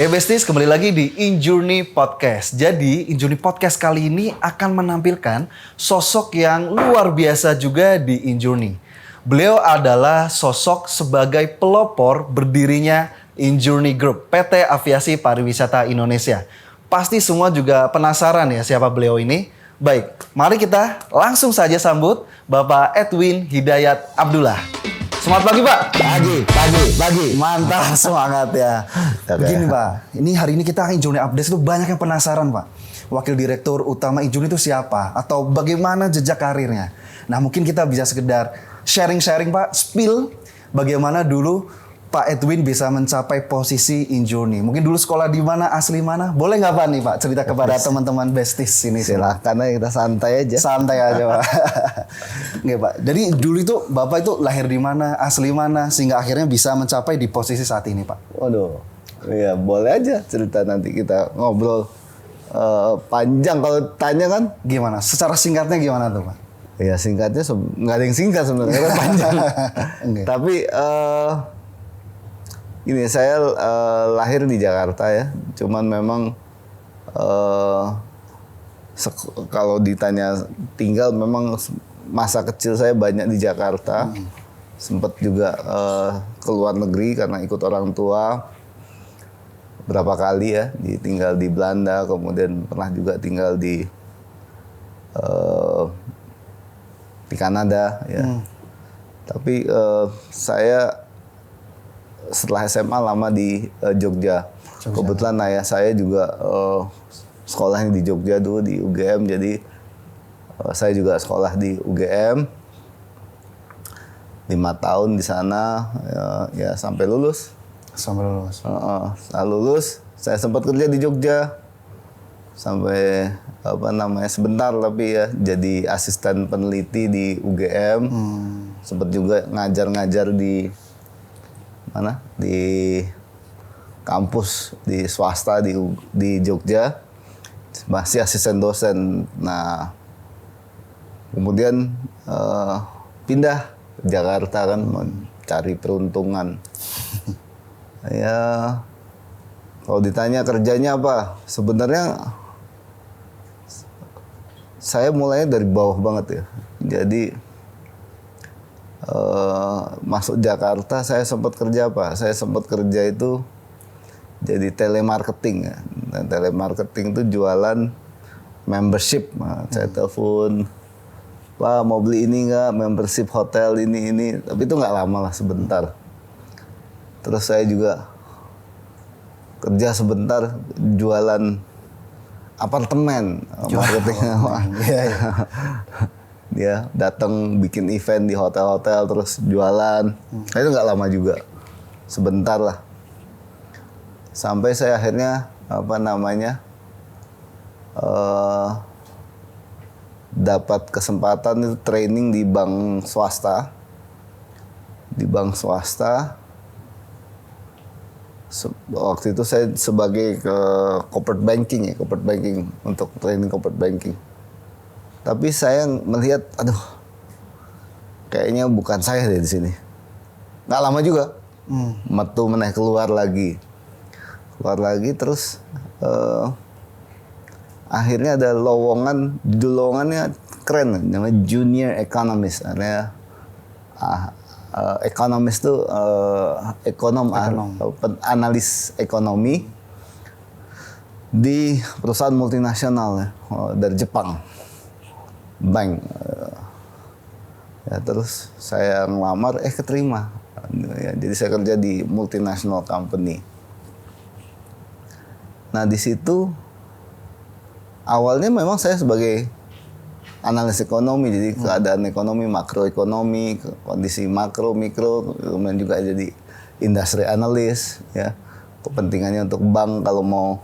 Oke Besties, kembali lagi di InJourney Podcast. Jadi InJourney Podcast kali ini akan menampilkan sosok yang luar biasa juga di InJourney. Beliau adalah sosok sebagai pelopor berdirinya InJourney Group, PT Aviasi Pariwisata Indonesia. Pasti semua juga penasaran ya siapa beliau ini. Baik, mari kita langsung saja sambut Bapak Edwin Hidayat Abdullah. Selamat pagi Pak. Pagi. Mantap, semangat ya. Begini Pak, ini hari ini kita InJourney Update itu banyak yang penasaran Pak. Wakil Direktur Utama InJourney itu siapa? Atau bagaimana jejak karirnya? Nah mungkin kita bisa sekedar sharing-sharing Pak, spill bagaimana dulu Pak Edwin bisa mencapai posisi InJourney. Mungkin dulu sekolah di mana, asli mana? Boleh nggak Pak nih Pak cerita kepada teman-teman Besties ini? Silahkan aja, kita santai aja. Santai aja Pak. Nggak Pak, jadi dulu itu Bapak itu lahir di mana, asli mana, sehingga akhirnya bisa mencapai di posisi saat ini Pak? Waduh, ya boleh aja cerita, nanti kita ngobrol panjang kalau tanya kan. Gimana? Secara singkatnya gimana tuh Pak? Ya singkatnya nggak ada yang singkat sebenarnya, kan panjang. Tapi ini saya lahir di Jakarta ya, cuman memang kalau ditanya tinggal, memang masa kecil saya banyak di Jakarta. Sempat juga ke luar negeri karena ikut orang tua berapa kali ya, tinggal di Belanda, kemudian pernah juga tinggal di Kanada ya. Tapi saya setelah SMA lama di Jogja. Kebetulan ayah saya juga sekolahnya di Jogja dulu di UGM, jadi saya juga sekolah di UGM 5 tahun di sana ya sampai lulus. Setelah lulus saya sempat kerja di Jogja sampai sebentar, tapi ya jadi asisten peneliti di UGM. Sempat juga ngajar di kampus di swasta di Jogja, masih asisten dosen. Nah kemudian pindah ke Jakarta kan, mencari peruntungan. Ya kalau ditanya kerjanya apa, sebenarnya saya mulainya dari bawah banget ya. Jadi masuk Jakarta saya sempat kerja apa? Saya sempat kerja itu jadi telemarketing ya. Dan telemarketing itu jualan membership. Nah, saya telepon, Pak mau beli ini nggak, membership hotel ini. Tapi itu nggak lama lah, sebentar. Terus saya juga kerja sebentar jualan apartemen, marketing. Dia datang bikin event di hotel-hotel terus jualan. Nah, itu nggak lama juga, sebentar lah. Sampai saya akhirnya dapat kesempatan itu training di bank swasta. Waktu itu saya sebagai corporate banking untuk training corporate banking. Tapi saya melihat, kayaknya bukan saya deh di sini. Nggak lama juga, metu meneh keluar lagi, terus akhirnya ada lowongan, judul lowongannya keren, namanya junior economist. Artinya ekonomis itu analis ekonomi di perusahaan multinasional ya, dari Jepang. Bank. Ya, terus saya ngelamar, keterima. Ya, jadi saya kerja di multinational company. Nah di situ awalnya memang saya sebagai analis ekonomi, jadi keadaan ekonomi, makroekonomi, kondisi makro, mikro, kemudian juga jadi industri analis, ya. Kepentingannya untuk bank kalau mau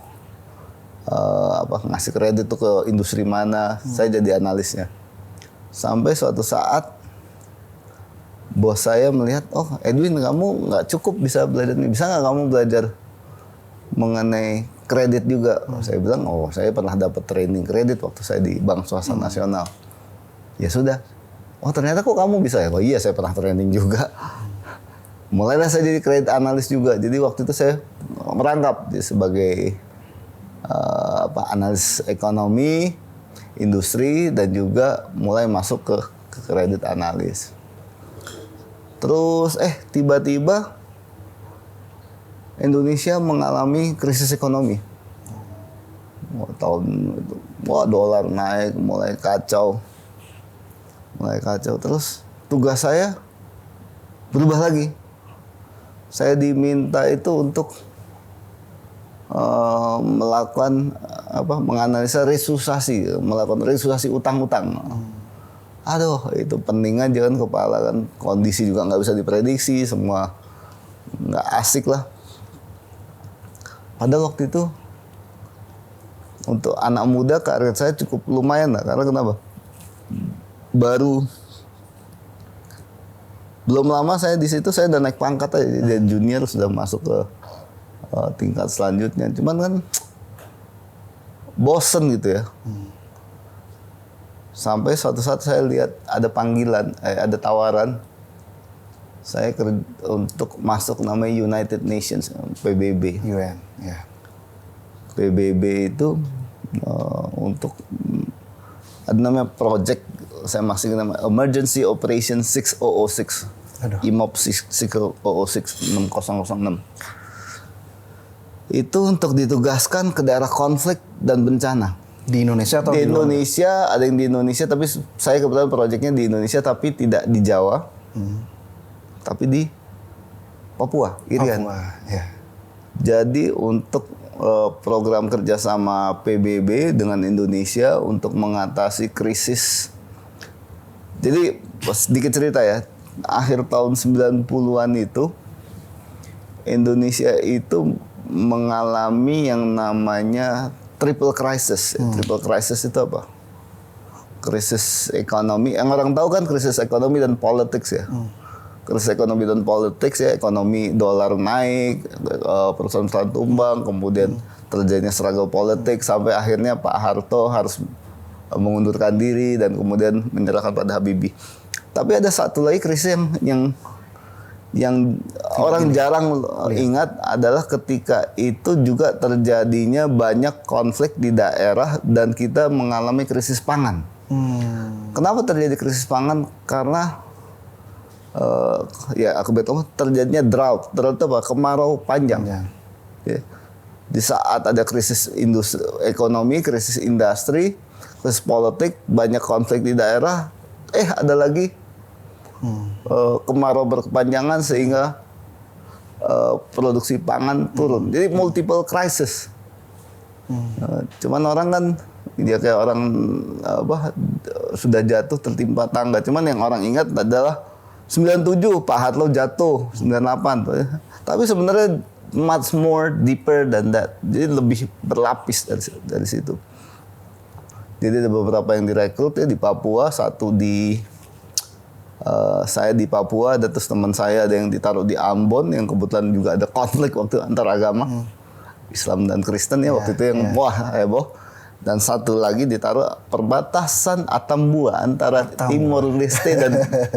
ngasih kredit itu ke industri mana, saya jadi analisnya. Sampai suatu saat bos saya melihat, Edwin kamu nggak cukup bisa belajar ini, bisa nggak kamu belajar mengenai kredit juga? Saya bilang, saya pernah dapat training kredit waktu saya di Bank Swasta Nasional. Ya sudah. Ternyata kok kamu bisa ya? Iya, saya pernah training juga. mulailah saya jadi credit analis juga. Jadi waktu itu saya merangkap sebagai analis ekonomi, industri, dan juga mulai masuk ke credit analis. Terus tiba-tiba Indonesia mengalami krisis ekonomi. Tahun itu, dolar naik, mulai kacau. Terus tugas saya berubah lagi. Saya diminta itu untuk menganalisa melakukan restrukturisasi utang-utang. Aduh, itu penting aja kan, kepala kan, kondisi juga nggak bisa diprediksi, semua nggak asik lah. Pada waktu itu untuk anak muda karir saya cukup lumayan lah, karena kenapa? Belum lama saya di situ, saya udah naik pangkat aja, jadi junior, sudah masuk ke tingkat selanjutnya. Cuman kan bosen gitu ya. Sampai suatu saat saya lihat ada panggilan, ada tawaran saya untuk masuk namanya United Nations, PBB. UN, ya. PBB itu untuk ada namanya project, saya masih nama Emergency Operation 6006. Aduh. IMOP 6006 6006. Itu untuk ditugaskan ke daerah konflik dan bencana. Di Indonesia atau Di di luar? Indonesia, ada yang di Indonesia, tapi saya kebetulan proyeknya di Indonesia, tapi tidak di Jawa, tapi di Papua, Irian. Papua, ya. Jadi untuk program kerjasama PBB dengan Indonesia untuk mengatasi krisis. Jadi sedikit cerita ya, akhir tahun 90-an itu Indonesia itu mengalami yang namanya triple crisis. Triple crisis itu apa? Krisis ekonomi. Yang orang tahu kan krisis ekonomi dan politics ya. Krisis ekonomi dan politics ya. Ekonomi dolar naik, perusahaan-perusahaan tumbang, kemudian terjadinya struggle politik sampai akhirnya Pak Harto harus mengundurkan diri dan kemudian menyerahkan pada Habibie. Tapi ada satu lagi krisis yang orang jarang ingat adalah ketika itu juga terjadinya banyak konflik di daerah dan kita mengalami krisis pangan. Kenapa terjadi krisis pangan? Karena akibat terjadinya drought. Drought itu apa? Kemarau panjang. Ya. Di saat ada krisis ekonomi, krisis industri, krisis politik, banyak konflik di daerah, ada lagi kemarau berkepanjangan sehingga produksi pangan turun. Jadi multiple crisis. Cuman orang kan dia kayak orang sudah jatuh tertimpa tangga. Cuman yang orang ingat adalah 97 Pak Harto jatuh, 98. Tapi sebenarnya much more deeper than that. Jadi lebih berlapis dari situ. Jadi ada beberapa yang direkrut ya di Papua, satu di saya di Papua, ada terus teman saya ada yang ditaruh di Ambon yang kebetulan juga ada konflik waktu antar agama Islam dan Kristen ya waktu itu yang heboh. Dan satu lagi ditaruh perbatasan Atambua antara Timor Leste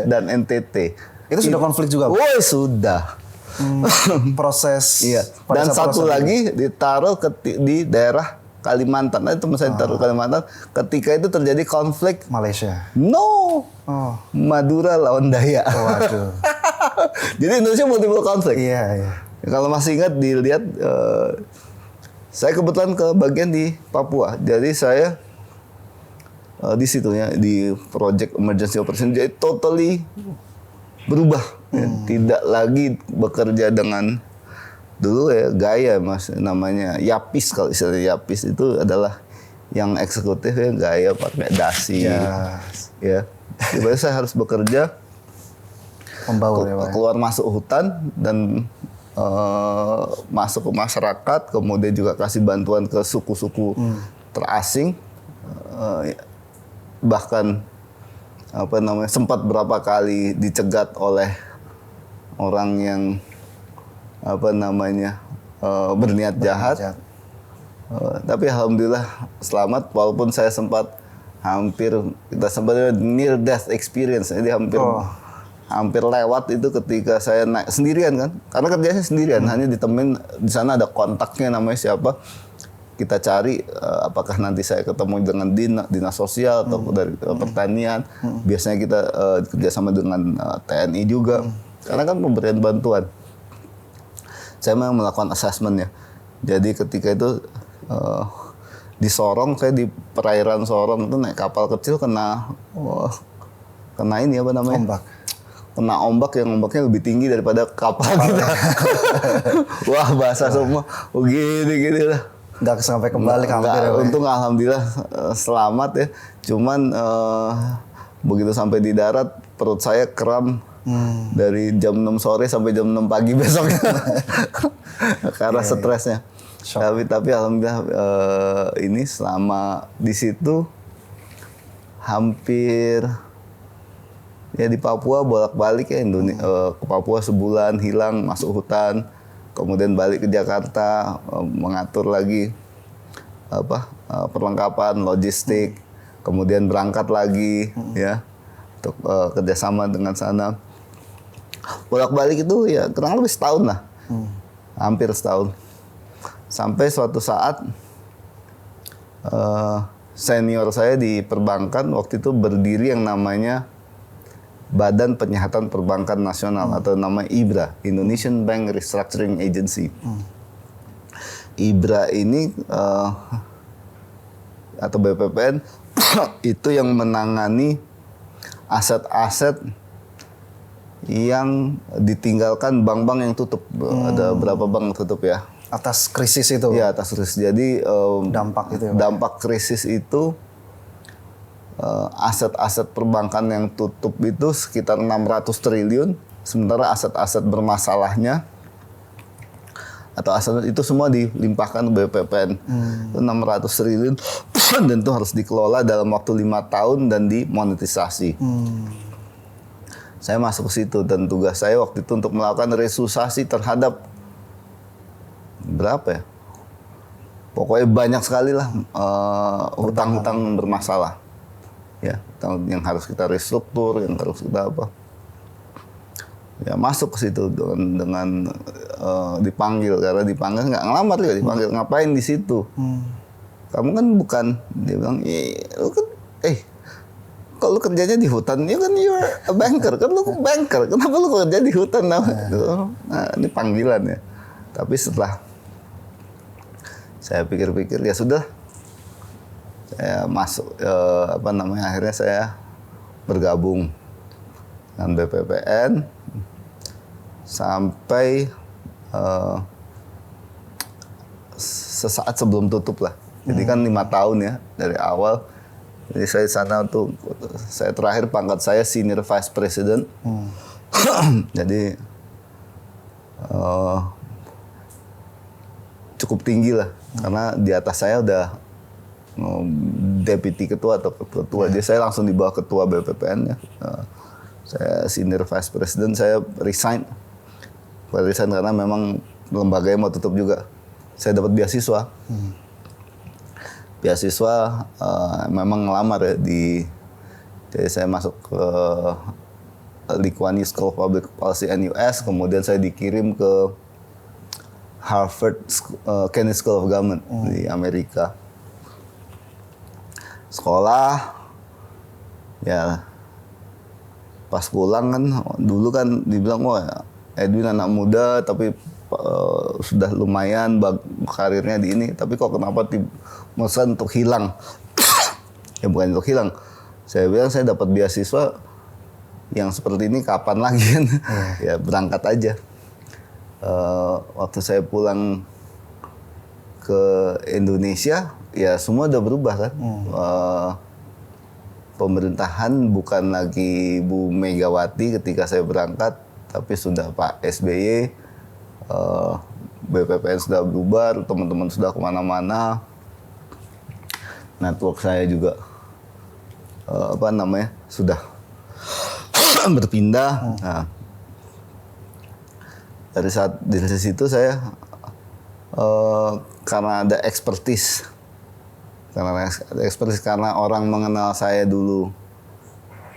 dan NTT. Itu sudah konflik juga, Pak? Woi, sudah. Proses. Iya. Dan satu lagi ditaruh di daerah Kalimantan. Nah, itu saya ditaruh Kalimantan ketika itu terjadi konflik Malaysia. No. Madura lawan Dayak. Waduh. Jadi Indonesia multiple konflik. Iya. Kalau masih ingat dilihat, saya kebetulan ke bagian di Papua. Jadi saya di situ ya, di Project Emergency Operation, jadi totally berubah. Ya. Tidak lagi bekerja dengan dulu ya gaya mas, namanya Yapis, kalau istilahnya Yapis itu adalah yang eksekutif ya, gaya pakai dasi. Ya. Tiba-tiba saya harus bekerja Membaur ya, Pak. Keluar masuk hutan dan masuk ke masyarakat, kemudian juga kasih bantuan ke suku-suku terasing, bahkan sempat berapa kali dicegat oleh orang yang berniat jahat. Tapi alhamdulillah selamat, walaupun saya sempat kita sempat near death experience, jadi hampir lewat itu ketika saya naik sendirian kan, karena kerjanya sendirian, hanya ditemenin di sana ada kontaknya namanya siapa, kita cari apakah nanti saya ketemu dengan dinas sosial atau dari pertanian, biasanya kita kerjasama dengan TNI juga, karena kan pemberian bantuan. Saya memang melakukan assessment ya, jadi ketika itu di Sorong, saya di perairan Sorong itu naik kapal kecil kena ini apa namanya? Ombak. Kena ombak yang ombaknya lebih tinggi daripada kapal kita. Wah, basah semua. Gini lah. Nggak sampai kembali hampir ya, Pak? Untung alhamdulillah selamat ya. Cuman begitu sampai di darat perut saya kram dari jam 6 sore sampai jam 6 pagi besoknya. Karena stresnya. Tapi alhamdulillah ini selama di situ hampir ya di Papua bolak-balik ya, ke Papua sebulan, hilang masuk hutan, kemudian balik ke Jakarta, mengatur lagi perlengkapan logistik, kemudian berangkat lagi ya untuk kerjasama dengan sana. Bolak-balik itu ya kurang lebih setahun lah, hampir setahun. Sampai suatu saat senior saya di perbankan waktu itu berdiri yang namanya Badan Penyihatan Perbankan Nasional atau nama IBRA, Indonesian Bank Restructuring Agency. IBRA ini atau BPPN itu yang menangani aset-aset yang ditinggalkan bank-bank yang tutup. Ada berapa bank yang tutup ya? Atas krisis itu. Iya, atas krisis. Jadi dampak itu ya, Pak? dampak krisis itu aset-aset perbankan yang tutup itu sekitar 600 triliun, sementara aset-aset bermasalahnya atau aset itu semua dilimpahkan ke BPPN. Itu 600 triliun dan itu harus dikelola dalam waktu 5 tahun dan dimonetisasi. Saya masuk ke situ dan tugas saya waktu itu untuk melakukan resusitasi terhadap berapa ya? Pokoknya banyak sekali lah hutang-hutang bermasalah. Ya, hutang yang harus kita restruktur, yang harus kita apa. Ya, masuk ke situ dengan dipanggil, karena dipanggil nggak ngelamar juga, dipanggil ngapain di situ. Kamu kan bukan, dia bilang, lu kan, kalau kerjanya di hutan, you kan you're a banker, kan lu banker, kenapa lu kerja di hutan? Nah, ini panggilan ya. Tapi setelah saya pikir-pikir, ya sudah, saya masuk, akhirnya saya bergabung dengan BPPN sampai sesaat sebelum tutup lah. Jadi kan 5 tahun ya dari awal. Jadi saya sana untuk saya terakhir pangkat saya Senior Vice President. Jadi cukup tinggi lah, karena di atas saya udah deputi ketua atau ketua. Jadi saya langsung di bawah ketua BPPN ya. Saya Senior Vice President, saya resign karena memang lembaganya mau tutup juga. Saya dapat beasiswa. Beasiswa memang ngelamar ya jadi saya masuk ke Lee Kuan Yew School of Public Policy NUS, kemudian saya dikirim ke Harvard Kennedy School of Government di Amerika. Sekolah, ya pas pulang kan, dulu kan dibilang, wah Edwin anak muda tapi sudah lumayan karirnya di ini, tapi kok kenapa memutuskan untuk hilang? Ya bukan untuk hilang, saya bilang saya dapat beasiswa yang seperti ini kapan lagi kan? Ya berangkat aja. Waktu saya pulang ke Indonesia, ya semua udah berubah kan. Pemerintahan bukan lagi Bu Megawati ketika saya berangkat, tapi sudah Pak SBY, BPPN sudah berubah, teman-teman sudah kemana-mana, network saya juga sudah berpindah. Nah, dari situ saya karena ada expertise, karena orang mengenal saya dulu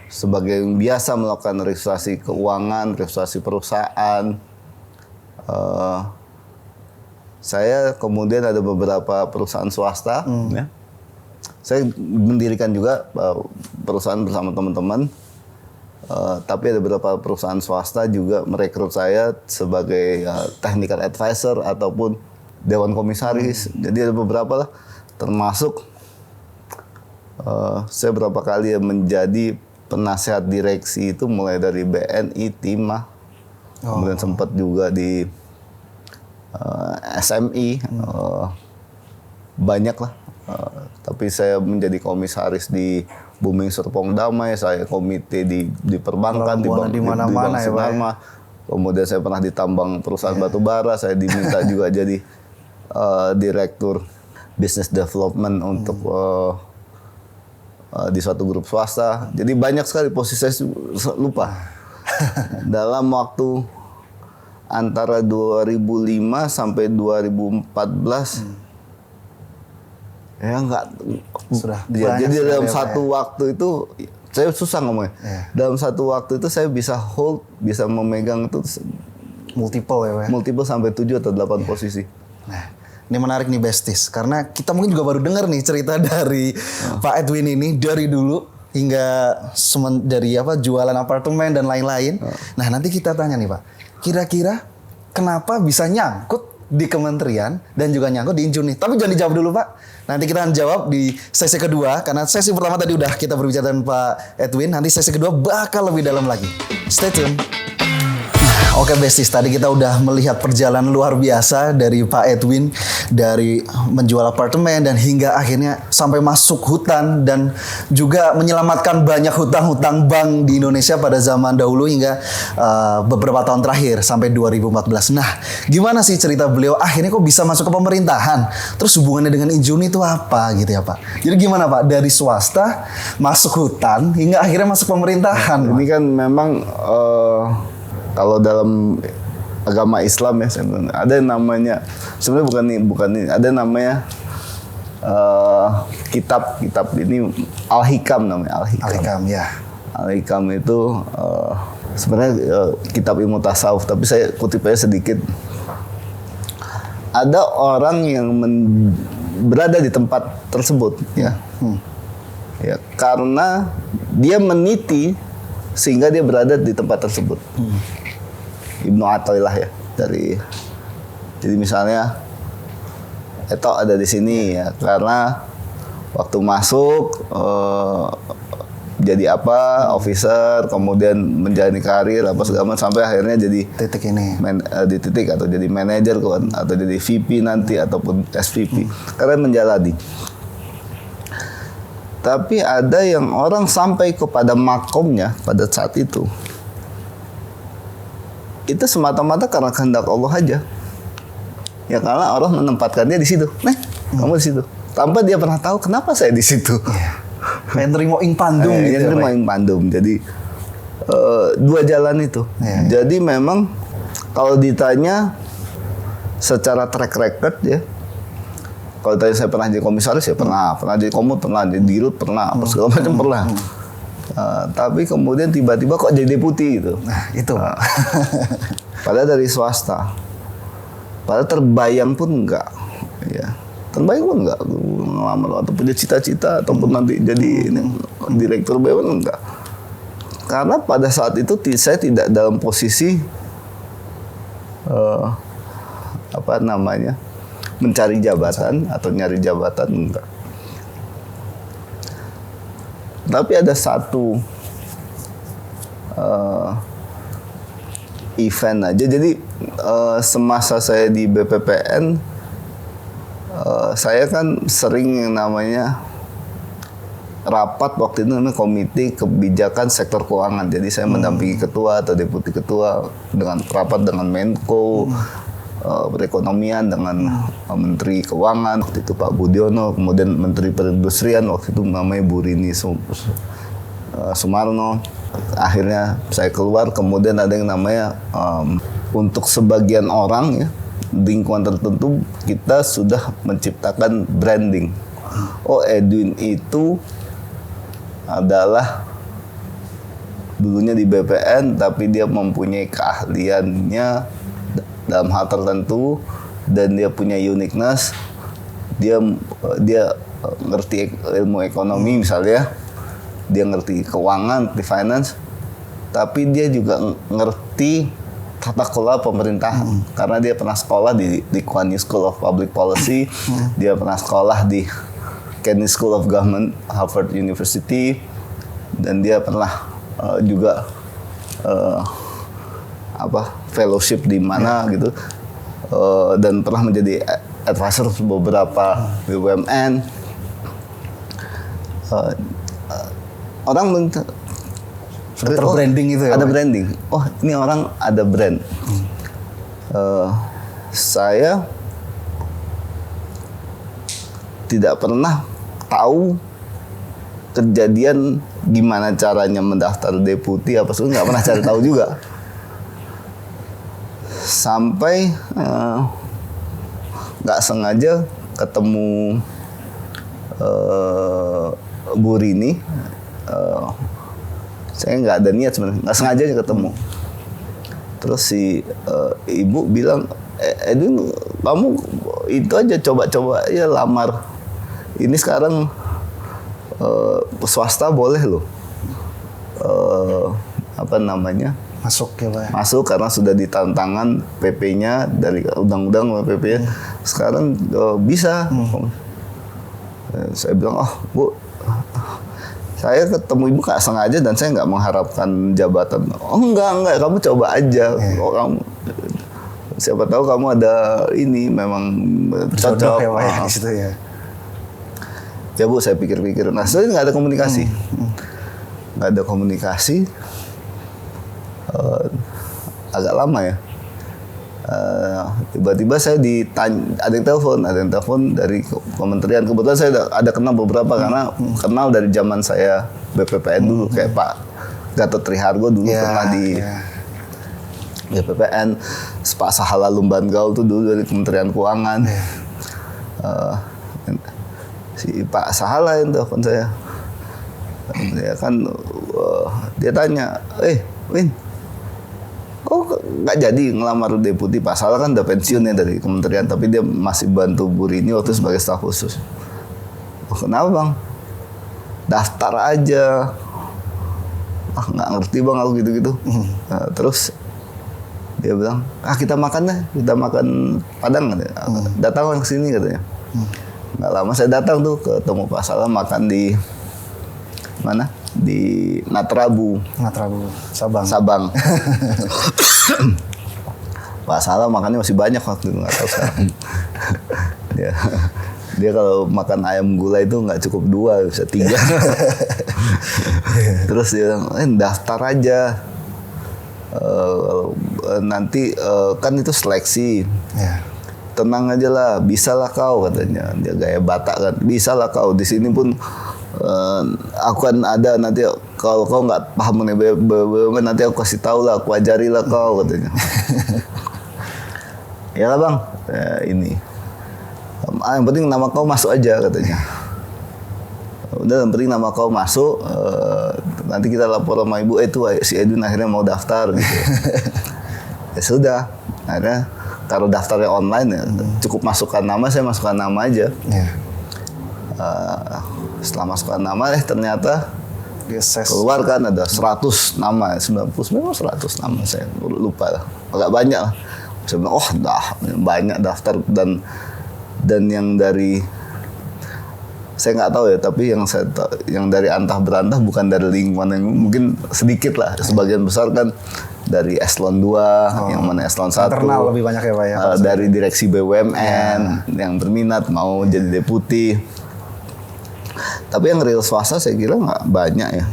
sebagai yang biasa melakukan registrasi keuangan, registrasi perusahaan. Saya kemudian ada beberapa perusahaan swasta, ya. Saya mendirikan juga perusahaan bersama teman-teman, tapi ada beberapa perusahaan swasta juga merekrut saya sebagai technical advisor ataupun dewan komisaris. Jadi ada beberapa lah, termasuk saya berapa kali menjadi penasehat direksi itu mulai dari BNI, Timah, kemudian sempat juga di SMI, banyak lah. Tapi saya menjadi komisaris di Buming Serpong Damai, saya komite di perbankan, di mana-mana ya, Pak. Kemudian saya pernah ditambang perusahaan batu bara, saya diminta juga jadi direktur business development untuk di suatu grup swasta. Jadi banyak sekali posisi, saya lupa. Dalam waktu antara 2005 sampai 2014 ya jadi dalam satu waktu itu saya susah ngomongnya. Dalam satu waktu itu saya bisa memegang itu multiple sampai 7 atau 8 posisi. Nah, ini menarik nih Besties, karena kita mungkin juga baru dengar nih cerita dari Pak Edwin ini dari dulu hingga dari jualan apartemen dan lain-lain. Nah, nanti kita tanya nih Pak, kira-kira kenapa bisa nyangkut di kementerian dan juga nyangkut di Injurni? Tapi jangan dijawab dulu Pak. Nanti kita akan jawab di sesi kedua, karena sesi pertama tadi udah kita berbicara dengan Pak Edwin. Nanti sesi kedua bakal lebih dalam lagi. Stay tune. Oke Besties, tadi kita udah melihat perjalanan luar biasa dari Pak Edwin, dari menjual apartemen dan hingga akhirnya sampai masuk hutan dan juga menyelamatkan banyak hutang-hutang bank di Indonesia pada zaman dahulu hingga beberapa tahun terakhir sampai 2014. Nah, gimana sih cerita beliau akhirnya kok bisa masuk ke pemerintahan? Terus hubungannya dengan Injurni itu apa gitu ya Pak? Jadi gimana Pak, dari swasta masuk hutan hingga akhirnya masuk pemerintahan? Ini kan memang kalau dalam agama Islam ya, ada yang namanya, sebenarnya bukan ini, ada namanya kitab ini Al-Hikam namanya, Al-Hikam ya. Al-Hikam itu sebenarnya kitab ilmu tasawuf, tapi saya kutip aja sedikit. Ada orang yang berada di tempat tersebut, ya, ya, karena dia meniti sehingga dia berada di tempat tersebut. Ibnu Athaillah ya, jadi misalnya Eto ada di sini ya karena waktu masuk jadi officer, kemudian menjalani karir segala macam sampai akhirnya jadi titik ini di titik atau jadi manajer atau jadi VP nanti ataupun SVP karena menjalani. Tapi ada yang orang sampai kepada makomnya pada saat itu semata-mata karena kehendak Allah aja. Ya karena Allah menempatkan dia di situ. Kamu di situ. Tanpa dia pernah tahu kenapa saya di situ. Kayak nerimo ing pandum gitu. Nerimo ing pandum. Jadi dua jalan itu. Jadi memang kalau ditanya secara track record ya. Kalau tadi saya pernah jadi komisaris ya pernah jadi komut, pernah jadi dirut, pernah segala macam pernah. Tapi kemudian tiba-tiba kok jadi deputi gitu. Nah itu. Padahal dari swasta. Padahal terbayang pun enggak. Ya. Terbayang pun enggak. Ngelamar atau punya cita-cita ataupun nanti jadi direktur BUMN enggak. Karena pada saat itu saya tidak dalam posisi mencari jabatan atau nyari jabatan enggak. Tapi ada satu event aja. Jadi semasa saya di BPPN, saya kan sering yang namanya rapat waktu itu namanya Komite Kebijakan Sektor Keuangan. Jadi saya mendampingi ketua atau deputi ketua dengan rapat dengan Menko perekonomian dengan Menteri Keuangan waktu itu Pak Budiono, kemudian Menteri Perindustrian waktu itu namanya Bu Rini Sumarno. Akhirnya saya keluar, kemudian ada yang namanya untuk sebagian orang ya lingkungan tertentu kita sudah menciptakan branding. Oh, Edwin itu adalah dulunya di BPN tapi dia mempunyai keahliannya dalam hal tertentu dan dia punya uniqueness, dia ngerti ilmu ekonomi misalnya, dia ngerti keuangan, di finance, tapi dia juga ngerti tata kelola pemerintahan karena dia pernah sekolah di Kuan Yin School of Public Policy, dia pernah sekolah di Kennedy School of Government, Harvard University, dan dia pernah juga fellowship di mana gitu, dan pernah menjadi advisor beberapa BUMN. Orang terbranding itu ya, ada Pak? branding. Oh, ini orang ada brand. Saya tidak pernah tahu kejadian gimana caranya mendaftar deputi apa sih, nggak pernah cari tahu juga. Sampai nggak sengaja ketemu Bu Rini. Saya nggak ada niat sebenarnya, nggak sengaja aja ketemu. Terus si ibu bilang, Edwin, kamu itu aja coba-coba ya lamar. Ini sekarang swasta boleh loh, Masuk ya, Pak? masuk karena sudah ditantangan PP-nya dari undang-undang PP-nya. Sekarang bisa. Saya bilang, oh Bu, saya ketemu ibu nggak sengaja dan saya nggak mengharapkan jabatan. Oh enggak, kamu coba aja. Oh, kamu, siapa tahu kamu ada ini memang cocok. Ya, Pak, ya, di situ ya. Ya Bu, saya pikir-pikir. Nah, sebenarnya nggak ada komunikasi. Nggak ada komunikasi. Agak lama ya. Tiba-tiba saya ditanya, ada yang telepon dari kementerian. Kebetulan saya ada kenal beberapa karena kenal dari zaman saya BPPN dulu, kayak Pak Gatot Trihargo dulu pernah di BPPN, Pak Sahala Lumbangaol tuh dulu dari Kementerian Keuangan. Si Pak Sahala yang telepon saya, dia kan dia tanya, Win, kok nggak jadi ngelamar deputi? Pak Salah kan udah pensiun ya dari kementerian, tapi dia masih bantu Bu Rini waktu sebagai staf khusus. Oh, kenapa Bang? Daftar aja. Nggak ngerti Bang aku gitu-gitu. Nah, terus dia bilang, kita makan deh, kita makan Padang katanya. Datang ke sini katanya. Nggak lama saya datang tuh ketemu Pak Salah makan di mana? Di Natrabu, Sabang. Pak Salah makannya masih banyak waktu itu, nggak tahu sekarang. dia kalau makan ayam gulai itu nggak cukup 2, bisa 3. Terus dia bilang, daftar aja. Nanti kan itu seleksi. Tenang aja lah, bisa lah kau katanya. Dia gaya Batak kan, bisa lah kau. Di sini pun aku kan ada nanti, kalau kau nggak paham mengenai BUMN nanti aku kasih tahu lah, aku ajari lah kau katanya. Ya lah Bang, ini yang penting nama kau masuk aja katanya. Udah, yang penting nama kau masuk, nanti kita lapor sama ibu, itu si Edwin akhirnya mau daftar gitu. Ya sudah, akhirnya kalau daftarnya online ya, cukup masukkan nama, saya masukkan nama aja. Setelah masukkan nama, ternyata keluar kan ada 100 nama, 99 100 nama, saya lupa lah, agak banyak lah. Saya bilang, oh dah banyak daftar, dan yang dari, saya nggak tahu ya, tapi yang dari antah berantah bukan dari lingkungan yang mungkin sedikit lah, sebagian besar kan dari eselon 2, yang mana eselon 1 internal lebih banyak ya Pak ya, dari direksi BUMN yang berminat mau jadi deputi. Tapi yang real swasta saya kira nggak banyak ya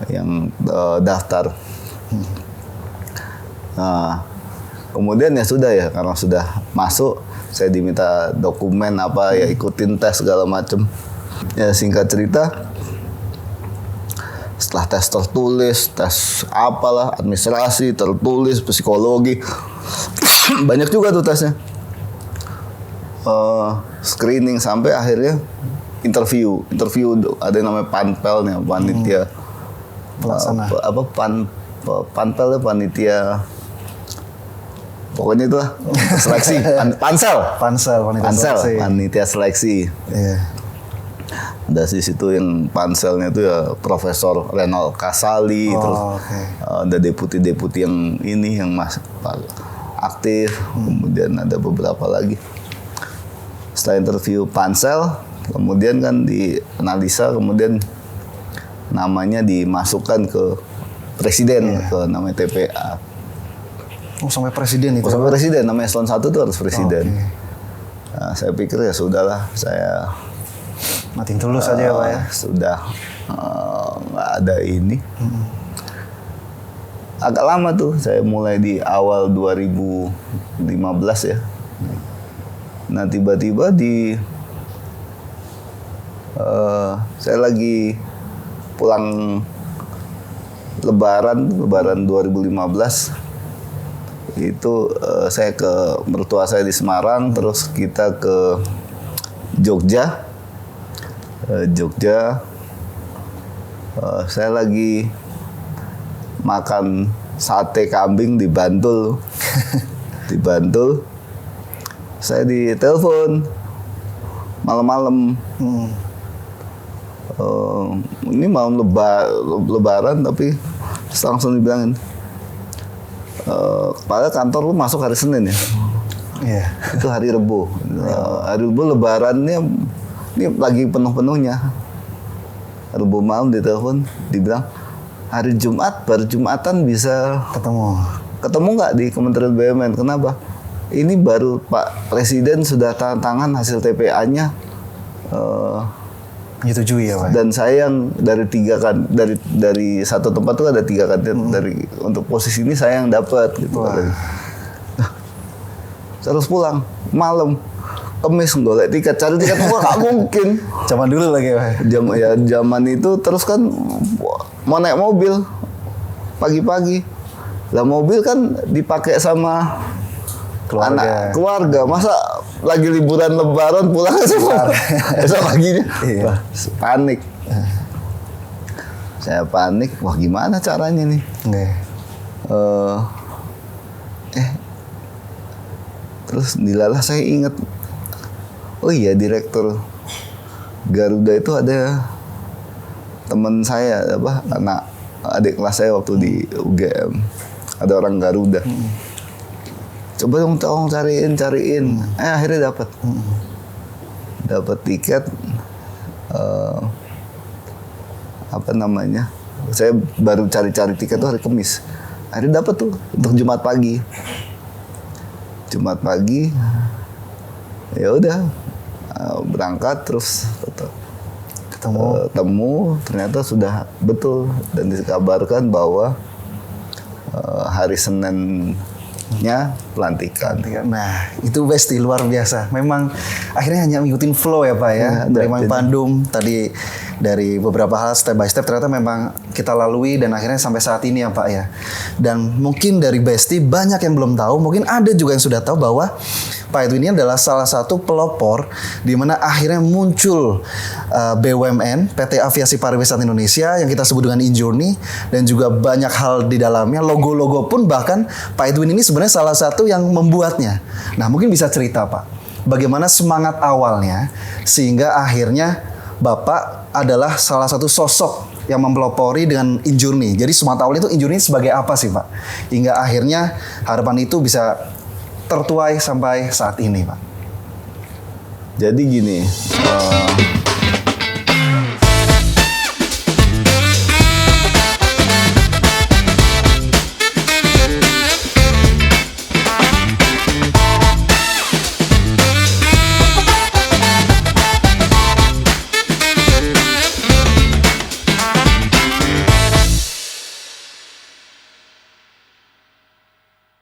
yang daftar. Nah, kemudian ya sudah ya, karena sudah masuk, saya diminta dokumen apa ya, ikutin tes segala macem. Ya singkat cerita, setelah tes tertulis, tes apalah, administrasi, tertulis, psikologi, banyak juga tuh tesnya. Screening sampai akhirnya interview ada yang namanya panpelnya, panitia Pelaksana. panpel ya, panitia pokoknya itulah seleksi pansel panitia seleksi. Iya. Dari situ yang panselnya itu ya Profesor Renal Kasali, terus ada deputi-deputi yang ini yang aktif, kemudian ada beberapa lagi. Setelah interview pansel, kemudian kan dianalisa, kemudian namanya dimasukkan ke presiden, ke namanya TPA. Oh, sampai presiden itu. Sampai presiden, namanya eselon 1 itu harus presiden. Oke. Nah, saya pikir ya sudahlah, saya Matiin tulus aja ya Pak ya. Sudah nggak ada ini. Agak lama tuh, saya mulai di awal 2015 ya. Nah tiba-tiba saya lagi pulang Lebaran 2015. Itu saya ke mertua saya di Semarang, terus kita ke Jogja. Saya lagi makan sate kambing di Bantul. Di Bantul, saya ditelepon malam-malam. Ini malam Lebaran, tapi langsung dibilangin, kepala kantor lu masuk hari Senin ya. Iya. Itu hari Rebo. Hari Rebo Lebarannya ini lagi penuh-penuhnya. Rebo malam ditelepon, dibilang hari Jumat baru Jumatan bisa ketemu nggak di Kementerian BUMN? Kenapa? Ini baru Pak Presiden sudah tanda tangan hasil TPA-nya. Menyetujui ya Pak. Dan saya yang dari satu tempat tuh ada 3 kandidat, dari untuk posisi ini saya yang dapat gitu. Nah, terus pulang malam, Kemis golek tiket, cari tiket nggak mungkin. Zaman dulu lagi Pak. Zaman itu terus kan mau naik mobil pagi-pagi. Lah mobil kan dipakai sama keluarga. Masa lagi liburan Lebaran pulang semua. Esok paginya. Wah, panik. Saya panik. Wah, gimana caranya nih? Terus dilalah saya ingat. Oh iya, direktur Garuda itu ada teman saya, adik kelas saya waktu di UGM. Ada orang Garuda. Coba dong tolong cariin. Akhirnya dapat tiket. Saya baru cari tiket tuh hari Kamis. Akhirnya dapat tuh untuk Jumat pagi. Ya udah, berangkat terus ketemu, ternyata sudah betul dan dikabarkan bahwa hari Seninnya pelantikan. Nah, itu Besti luar biasa. Memang akhirnya hanya ngikutin flow ya Pak ya. Dari Pandum tadi, dari beberapa hal step by step ternyata memang kita lalui dan akhirnya sampai saat ini ya Pak ya. Dan mungkin dari Besti banyak yang belum tahu, mungkin ada juga yang sudah tahu bahwa Pak Edwin ini adalah salah satu pelopor di mana akhirnya muncul BUMN PT Aviasi Pariwisata Indonesia yang kita sebut dengan Injourney, dan juga banyak hal di dalamnya, logo-logo pun bahkan Pak Edwin ini sebenarnya salah satu yang membuatnya. Nah, mungkin bisa cerita Pak, bagaimana semangat awalnya sehingga akhirnya Bapak adalah salah satu sosok yang mempelopori dengan Injourney. Jadi semangat awalnya itu Injourney sebagai apa sih Pak? Hingga akhirnya harapan itu bisa tertuai sampai saat ini Pak. Jadi gini,